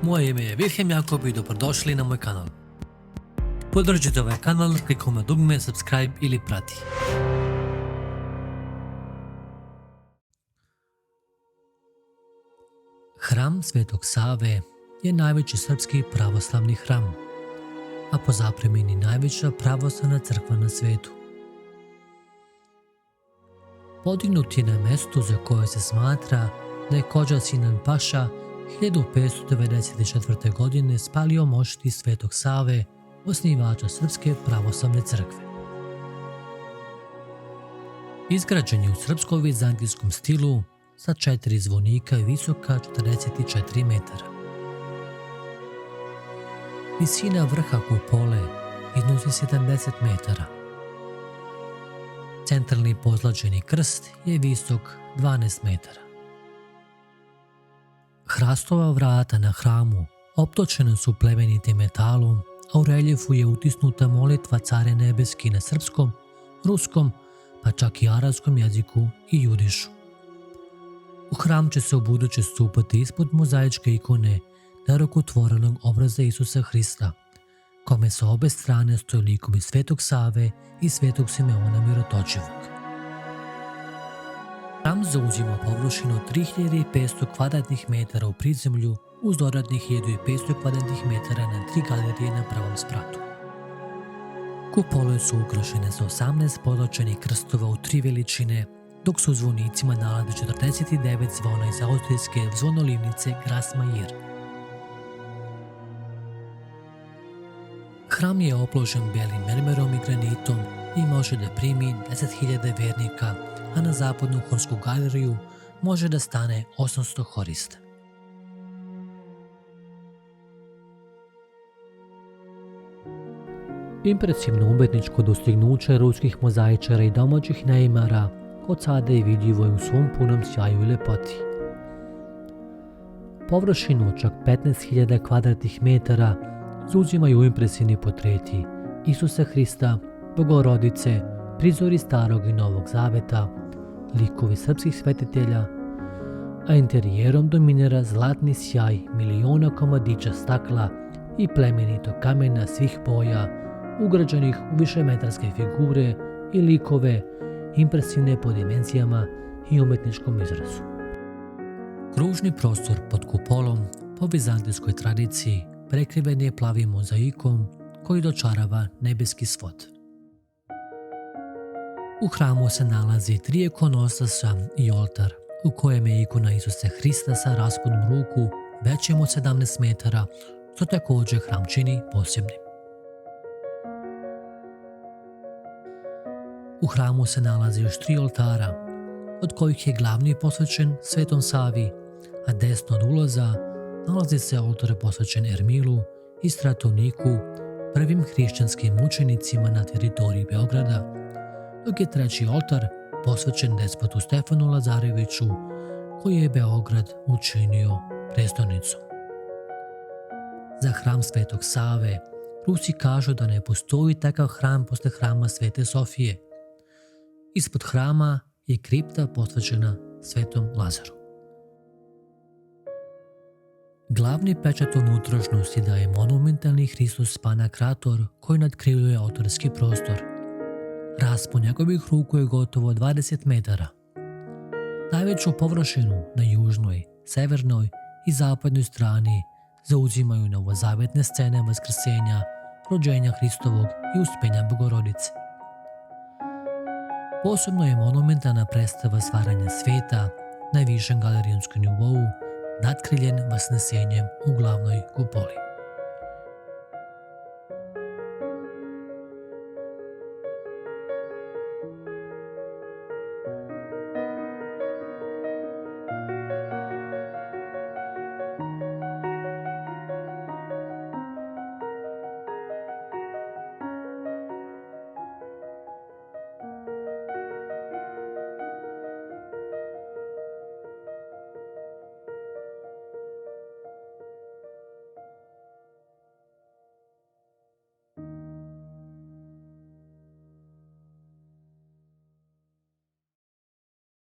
Moje ime je Vilhem Jakob i dobrodošli na moj kanal. Podržite ovaj kanal klikom na dugme subscribe ili prati. Hram Svetog Save je najveći srpski pravoslavni hram, a po zapremini najveća pravoslavna crkva na svetu. Podignut je na mestu za koje se smatra da je Kodža Sinan Paša 1594. godine spalio mošti Svetog Save, osnivača Srpske pravoslavne crkve. Izgrađen je u srpsko-vizantijskom stilu sa 4 zvonika i visoka 44 metara. Visina vrha kupole iznosi 70 metara. Centralni pozlađeni krst je visok 12 metara. Hrastova vrata na hramu optočena su plemenitim metalom, a u reljefu je utisnuta molitva Care nebeski na srpskom, ruskom, pa čak i arapskom jeziku i judišu. U hram će se ubuduće stupati ispod mozaičke ikone darokotvorenog obraza Isusa Hrista, kome sa obe strane stoje likovi Svetog Save i Svetog Simeona Mirotočivog. Hram zauzima površinu 3500 kvadratnih metara u prizemlju uz dodatnih 1500 kvadratnih metara na 3 galerije na prvom spratu. Kupole su ukrašene sa 18 pozlačenih krstova u 3 veličine, dok su u zvonicima nalaze 49 zvona iz austrijske zvonolivnice Grasmayer. Hram je opložen belim mermerom i granitom i može da primi 10.000 vernika, a na zapadnu horsku galeriju može da stane 800 horista. Impresivno umetničko dostignuće ruskih mozaičara i domaćih neimara od sada je vidljivo i u svom punom sjaju i lepoti. Površinu od čak 15.000 kvadratnih metara zauzimaju impresivni portreti Isusa Hrista, Bogorodice, prizori Starog i Novog Zaveta, likovi srpskih svetitelja, a interijerom dominira zlatni sjaj miliona komadića stakla i plemenito kamena svih boja, ugrađenih u višemetarske figure i likove impresivne po dimenzijama i umetničkom izrazu. Kružni prostor pod kupolom po vizantijskoj tradiciji prekriven je plavim mozaikom koji dočarava nebeski svod. U hramu se nalazi 3 ikonostasa i oltar u kojem je ikona Isusa Hrista sa raspodom ruku većim od 17 metara, što također hram čini posebnim. U hramu se nalazi još 3 oltara, od kojih je glavni posvećen Svetom Savi, a desno od ulaza nalazi se oltar posvećen Ermilu i Stratoniku, prvim hrišćanskim mučenicima na teritoriji Beograda, dok je 3. oltar posvećen despotu Stefanu Lazareviću, koji je Beograd učinio prestolnicom. Za hram Svetog Save Rusi kažu da ne postoji takav hram posle hrama Svete Sofije. Ispod hrama je kripta posvećena Svetom Lazaru. Glavni pečat unutrašnjosti daje monumentalni Hristos Panakrator koji nadkriljuje oltarski prostor. Raspon njegovih ruku je gotovo 20 metara. Najveću površinu na južnoj, severnoj i zapadnoj strani zauzimaju novozavetne scene vaskrsenja, rođenja Hristovog i uspenja Bogorodice. Posebno je monumentalna predstava stvaranja sveta na višem galerijskom nivou, nadkriljen vasnesenjem u glavnoj kupoli.